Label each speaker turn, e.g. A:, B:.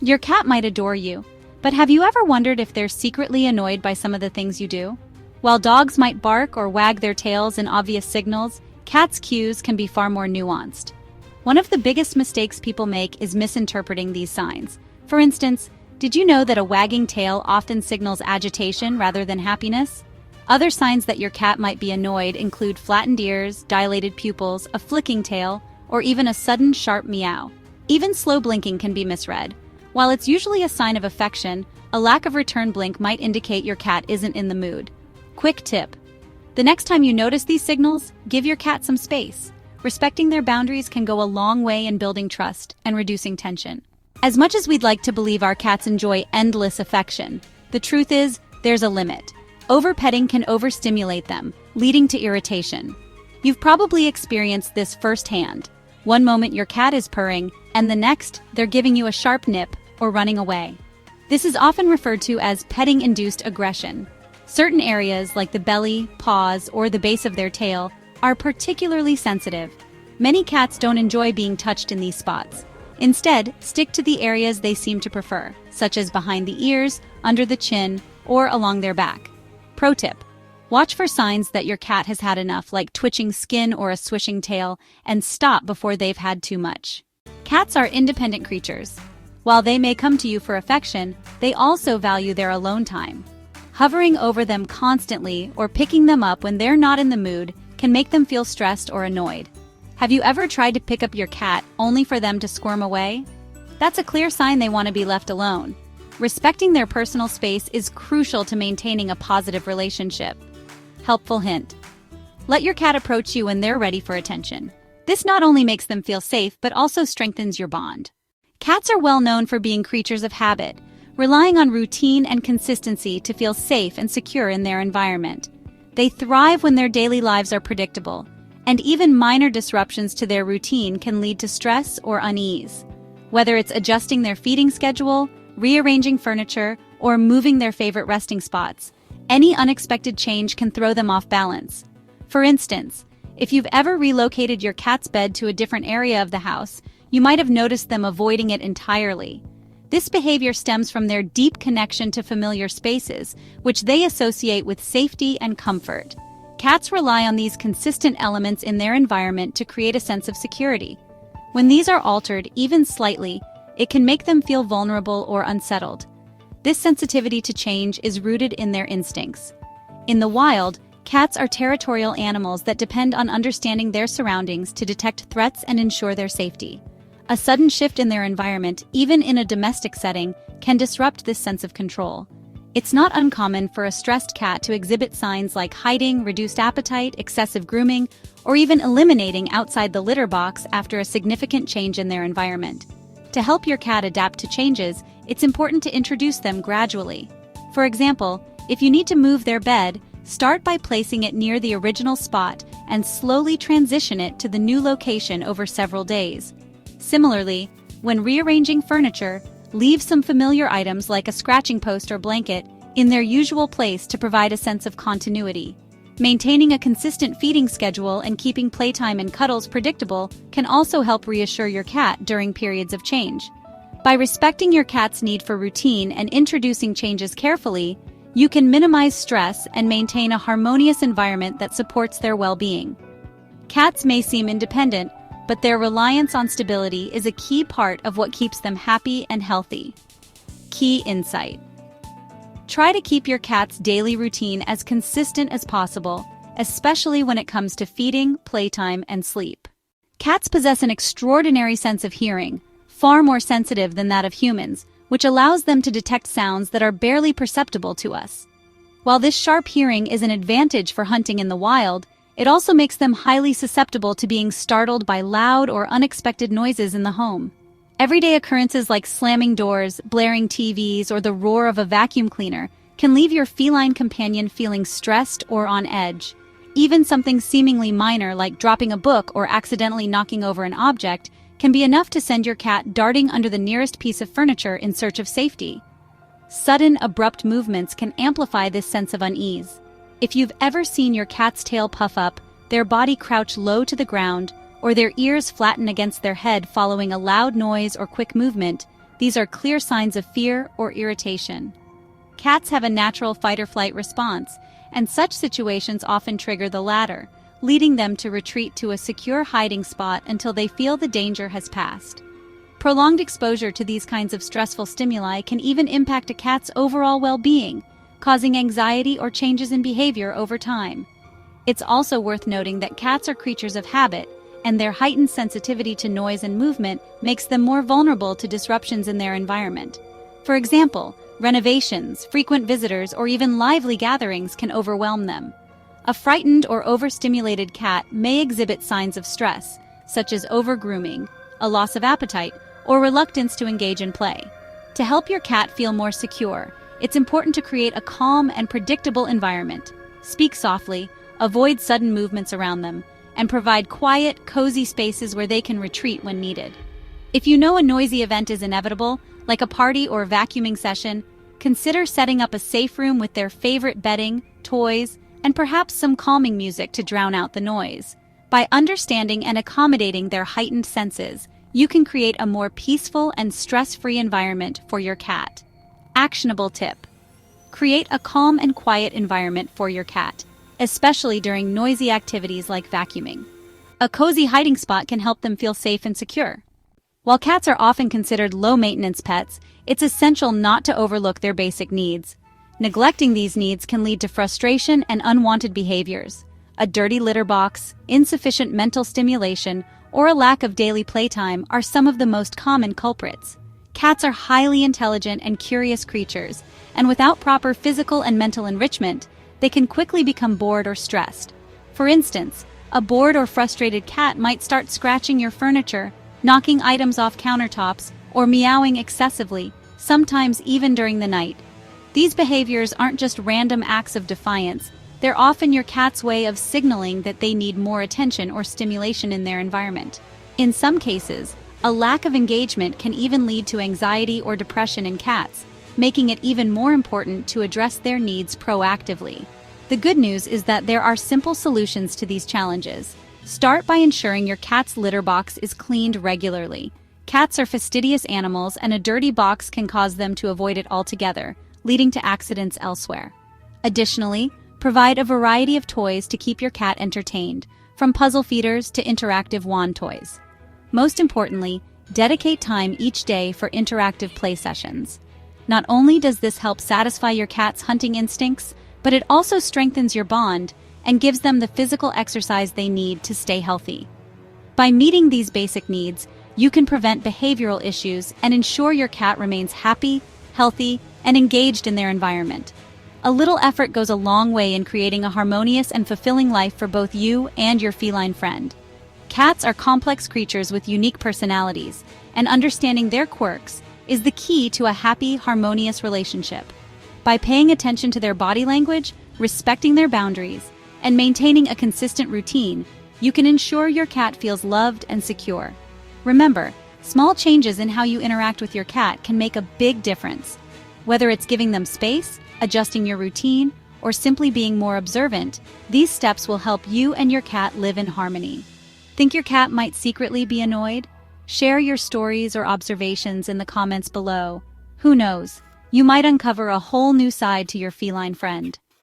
A: Your cat might adore you, but have you ever wondered if they're secretly annoyed by some of the things you do? While dogs might bark or wag their tails in obvious signals, cats' cues can be far more nuanced. One of the biggest mistakes people make is misinterpreting these signs. For instance, did you know that a wagging tail often signals agitation rather than happiness? Other signs that your cat might be annoyed include flattened ears, dilated pupils, a flicking tail, or even a sudden sharp meow. Even slow blinking can be misread. While it's usually a sign of affection, a lack of return blink might indicate your cat isn't in the mood. Quick tip: the next time you notice these signals, give your cat some space. Respecting their boundaries can go a long way in building trust and reducing tension. As much as we'd like to believe our cats enjoy endless affection, the truth is, there's a limit. Overpetting can overstimulate them, leading to irritation. You've probably experienced this firsthand. One moment your cat is purring, and the next, they're giving you a sharp nip or running away. This is often referred to as petting-induced aggression. Certain areas, like the belly, paws, or the base of their tail, are particularly sensitive. Many cats don't enjoy being touched in these spots. Instead, stick to the areas they seem to prefer, such as behind the ears, under the chin, or along their back. Pro tip: watch for signs that your cat has had enough, like twitching skin or a swishing tail, and stop before they've had too much. Cats are independent creatures. While they may come to you for affection, they also value their alone time. Hovering over them constantly or picking them up when they're not in the mood can make them feel stressed or annoyed. Have you ever tried to pick up your cat only for them to squirm away? That's a clear sign they want to be left alone. Respecting their personal space is crucial to maintaining a positive relationship. Helpful hint: let your cat approach you when they're ready for attention. This not only makes them feel safe, but also strengthens your bond. Cats are well known for being creatures of habit, relying on routine and consistency to feel safe and secure in their environment. They thrive when their daily lives are predictable, and even minor disruptions to their routine can lead to stress or unease. Whether it's adjusting their feeding schedule, rearranging furniture, or moving their favorite resting spots, any unexpected change can throw them off balance. For instance, if you've ever relocated your cat's bed to a different area of the house, you might have noticed them avoiding it entirely. This behavior stems from their deep connection to familiar spaces, which they associate with safety and comfort. Cats rely on these consistent elements in their environment to create a sense of security. When these are altered, even slightly, it can make them feel vulnerable or unsettled. This sensitivity to change is rooted in their instincts. In the wild, cats are territorial animals that depend on understanding their surroundings to detect threats and ensure their safety. A sudden shift in their environment, even in a domestic setting, can disrupt this sense of control. It's not uncommon for a stressed cat to exhibit signs like hiding, reduced appetite, excessive grooming, or even eliminating outside the litter box after a significant change in their environment. To help your cat adapt to changes, it's important to introduce them gradually. For example, if you need to move their bed, start by placing it near the original spot and slowly transition it to the new location over several days. Similarly, when rearranging furniture, leave some familiar items like a scratching post or blanket in their usual place to provide a sense of continuity. Maintaining a consistent feeding schedule and keeping playtime and cuddles predictable can also help reassure your cat during periods of change. By respecting your cat's need for routine and introducing changes carefully, you can minimize stress and maintain a harmonious environment that supports their well-being. Cats may seem independent, but their reliance on stability is a key part of what keeps them happy and healthy. Key insight: try to keep your cat's daily routine as consistent as possible, especially when it comes to feeding, playtime, and sleep. Cats possess an extraordinary sense of hearing, far more sensitive than that of humans, which allows them to detect sounds that are barely perceptible to us. While this sharp hearing is an advantage for hunting in the wild, it also makes them highly susceptible to being startled by loud or unexpected noises in the home. Everyday occurrences like slamming doors, blaring TVs, or the roar of a vacuum cleaner can leave your feline companion feeling stressed or on edge. Even something seemingly minor like dropping a book or accidentally knocking over an object can be enough to send your cat darting under the nearest piece of furniture in search of safety. Sudden, abrupt movements can amplify this sense of unease. If you've ever seen your cat's tail puff up, their body crouch low to the ground, or their ears flatten against their head following a loud noise or quick movement, These are clear signs of fear or irritation. Cats have a natural fight-or-flight response, and such situations often trigger the latter, leading them to retreat to a secure hiding spot until they feel the danger has passed. Prolonged exposure to these kinds of stressful stimuli can even impact a cat's overall well-being, causing anxiety or changes in behavior over time. It's also worth noting that cats are creatures of habit, and their heightened sensitivity to noise and movement makes them more vulnerable to disruptions in their environment. For example, renovations, frequent visitors, or even lively gatherings can overwhelm them. A frightened or overstimulated cat may exhibit signs of stress, such as over-grooming, a loss of appetite, or reluctance to engage in play. To help your cat feel more secure, it's important to create a calm and predictable environment. Speak softly, avoid sudden movements around them, and provide quiet, cozy spaces where they can retreat when needed. If you know a noisy event is inevitable, like a party or vacuuming session, consider setting up a safe room with their favorite bedding, toys, and perhaps some calming music to drown out the noise. By understanding and accommodating their heightened senses, you can create a more peaceful and stress-free environment for your cat. Actionable tip: create a calm and quiet environment for your cat, especially during noisy activities like vacuuming. A cozy hiding spot can help them feel safe and secure. While cats are often considered low-maintenance pets, it's essential not to overlook their basic needs. Neglecting these needs can lead to frustration and unwanted behaviors. A dirty litter box, insufficient mental stimulation, or a lack of daily playtime are some of the most common culprits. Cats are highly intelligent and curious creatures, and without proper physical and mental enrichment, they can quickly become bored or stressed. For instance, a bored or frustrated cat might start scratching your furniture, knocking items off countertops, or meowing excessively, sometimes even during the night. These behaviors aren't just random acts of defiance, they're often your cat's way of signaling that they need more attention or stimulation in their environment. In some cases, a lack of engagement can even lead to anxiety or depression in cats, making it even more important to address their needs proactively. The good news is that there are simple solutions to these challenges. Start by ensuring your cat's litter box is cleaned regularly. Cats are fastidious animals, and a dirty box can cause them to avoid it altogether, leading to accidents elsewhere. Additionally, provide a variety of toys to keep your cat entertained, from puzzle feeders to interactive wand toys. Most importantly, dedicate time each day for interactive play sessions. Not only does this help satisfy your cat's hunting instincts, but it also strengthens your bond and gives them the physical exercise they need to stay healthy. By meeting these basic needs, you can prevent behavioral issues and ensure your cat remains happy, healthy, and engaged in their environment. A little effort goes a long way in creating a harmonious and fulfilling life for both you and your feline friend. Cats are complex creatures with unique personalities, and understanding their quirks is the key to a happy, harmonious relationship. By paying attention to their body language, respecting their boundaries, and maintaining a consistent routine, you can ensure your cat feels loved and secure. Remember, small changes in how you interact with your cat can make a big difference. Whether it's giving them space, adjusting your routine, or simply being more observant, these steps will help you and your cat live in harmony. Think your cat might secretly be annoyed? Share your stories or observations in the comments below. Who knows, you might uncover a whole new side to your feline friend.